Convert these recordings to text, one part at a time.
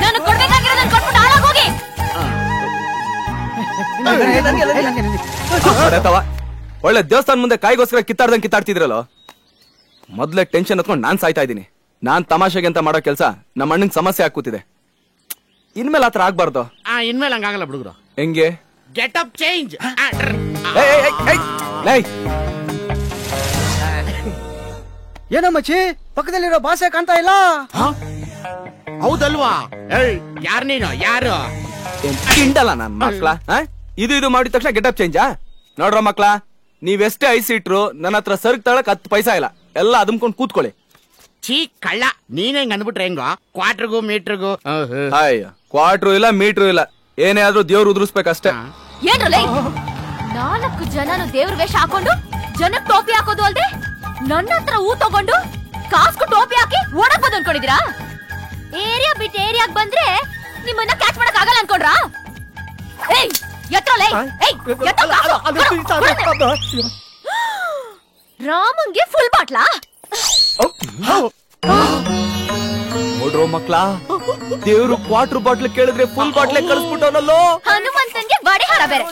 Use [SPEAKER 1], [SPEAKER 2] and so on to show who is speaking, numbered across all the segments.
[SPEAKER 1] ನಾನು ಕೊಡ್ಬೇಕಾಗಿರೋದನ್ನ ಕೊಟ್ಬಿಟ್ಟು ಹಾಳಾಗೋಗಿ.
[SPEAKER 2] ಒಳ್ಳೆ ದೇವಸ್ಥಾನ ಮುಂದೆ ಕಾಯಿಗೋಸ್ಕರ ಕಿತ್ತಾಡ್ತಿದ್ರಲ್ಲ. ಮೊದ್ಲೇ ಟೆನ್ಷನ್ ಹತ್ಕೊಂಡು ನಾನ್ ಸಾಯ್ತಾ ಇದ್ದೀನಿ. ನಾನ್ ತಮಾಷೆಗೆ ಅಂತ ಮಾಡೋ ಕೆಲ್ಸ ನಮ್ಮ ಅಣ್ಣಂಗ್ ಸಮಸ್ಯೆ ಆಗ್ಕೂತಿದೆ. ಇನ್ಮೇಲೆ ಆತರ ಆಗ್ಬಾರ್ದು.
[SPEAKER 3] ಇನ್ಮೇಲೆ ಹಂಗಾಗಲ್ಲ ಹುಡುಗರು.
[SPEAKER 2] ಹೆಂಗೆ?
[SPEAKER 3] Get up change.
[SPEAKER 4] ಏನೋ ಮಚ್ಚಿ, ಪಕ್ಕದಲ್ಲಿರೋ ಬಾಸೆ ಕಾಣ್ತಾ ಇಲ್ಲ.
[SPEAKER 3] ಹೌದಲ್ವಾ? ಯಾರ್ ನೀನು? ಯಾರು?
[SPEAKER 2] ಕಿಂಡಲ್ಲ ನನ್ ಮಕ್ಳ. ಇದು ಮಾಡಿದ ತಕ್ಷಣ ಗೆಟಪ್ ಚೇಂಜಾ? ನೋಡ್ರ ಮಕ್ಳ, ನೀವೆಷ್ಟೇ ಐಸ್ ಇಟ್ರು ನನ್ನ ಹತ್ರ ಸರ್ಕ್ ತಳಕ್ 10 ಪೈಸಾ ಇಲ್ಲ. ಎಲ್ಲ ಅದಂಕೊಂಡು ಕೂತ್ಕೊಳ್ಳಿ.
[SPEAKER 3] ಚೀ ಕಳ್ಳ, ನೀನ್ ಹೆಂಗ್ ಅಂದ್ಬಿಟ್ರೆ ಹೆಂಗೋ? ಕ್ವಾರ್ಟರ್ಗೂ ಮೀಟ್ರಿಗೂ
[SPEAKER 2] ಅಯ್ಯ, ಕ್ವಾರ್ಟ್ರು ಇಲ್ಲ ಮೀಟ್ರು ಇಲ್ಲ, ಏನೇ ಆದ್ರೂ ದೇವ್ರು ಉದುರಿಸ್ಬೇಕಷ್ಟೇ.
[SPEAKER 1] ಏನ್ರಲ್ಲ 4 ಜನನು ದೇವ್ರ ವೇಷ ಹಾಕೊಂಡು ಜನಕ್ ಟೋಪಿ ಹಾಕೋದು ಅಲ್ದೆ ನನ್ನ ಹತ್ರ ಹೂ ತಗೊಂಡು ಕಾಸ್ಕು ಟೋಪಿ ಹಾಕಿ ಓಡಕ್ಬೋದು ಅನ್ಕೊಂಡಿದೀರಾ? ಏರಿಯಾ ಬಿಟ್ಟು ಏರಿಯಾಗ್ ಬಂದ್ರೆ ನಿಮ್ಮನ್ನ ಕ್ಯಾಚ್ ಮಾಡಕ್ ಆಗಲ್ಲ ಅನ್ಕೊಂಡ್ರಾ? ರಾಮಂಗೆ ಫುಲ್ ಬಾಟ್ಲಾ?
[SPEAKER 2] ನೋಡ್ರೋ ಮಕ್ಳ, ದೇವ್ರು ಕ್ವಾರ್ಟರ್ ಬಾಟ್ಲ್ ಕೇಳಿದ್ರೆ ಫುಲ್ ಬಾಟ್ಲೆ ಕಳಿಸ್ಬಿಟ್ಟವನಲ್ಲೋ.
[SPEAKER 1] ಹನುಮಂತನ್ಗೆ ಬಡಿಹಾರ ಬೇರೆ.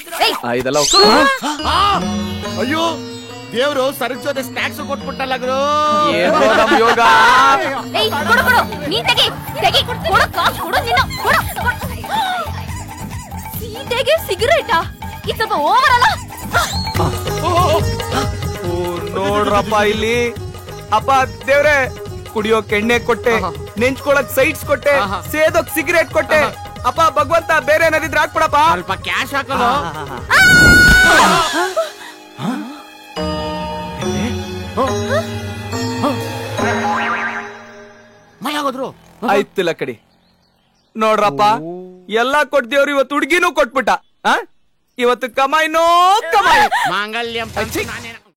[SPEAKER 2] ಇದೆಲ್ಲ
[SPEAKER 3] ಅಯ್ಯೋ, ದೇವ್ರು ಸರಕ್ ಜೊತೆ ಸ್ನಾಕ್ಸ್ ಕೊಟ್ಬಿಟ್ಟಲ್ಲ ಗುರು.
[SPEAKER 2] ಯೋಗ.
[SPEAKER 1] ನೀನ್ ತೆಗಿ ಕೊಡು, ಕಾಸು ಕೊಡು, ಸೀತೆಗೆ ಸಿಗರೇಟಾ? ಇದು ಸ್ವಲ್ಪ ಓವರ್ ಅಲ್ಲ?
[SPEAKER 2] ನೋಡ್ರಪ್ಪ ಇಲ್ಲಿ. ಅಪ್ಪ ದೇವ್ರೆ, ಕುಡಿಯೋಕ್ ಎಣ್ಣೆ ಕೊಟ್ಟೆ, ನೆಂಚ್ಕೊಳಕ್ ಸೈಡ್ಸ್ ಕೊಟ್ಟೆ, ಸೇದೋಕ್ ಸಿಗರೇಟ್ ಕೊಟ್ಟೆ. ಅಪ್ಪ ಭಗವಂತ, ಬೇರೆ ಏನಾದಿದ್ರೆ ಹಾಕ್ಬಿಡಪ್ಪ.
[SPEAKER 3] ಸ್ವಲ್ಪ ಕ್ಯಾಶ್ ಹಾಕಲು. ಮಯಾಗೋದ್ರು.
[SPEAKER 2] ಆಯ್ತಿಲ್ಲ ಕಡಿ. ನೋಡ್ರಪ್ಪ, ಎಲ್ಲಾ ಕೊಡ್ದೇವ್ರು ಇವತ್ತು ಹುಡ್ಗಿನೂ ಕೊಟ್ಬಿಟ್ಟ. ಇವತ್ತು ಕಮಾಯಿನೋ ಕಮಾಯಿ.
[SPEAKER 3] ಮಾಂಗಲ್ಯಂ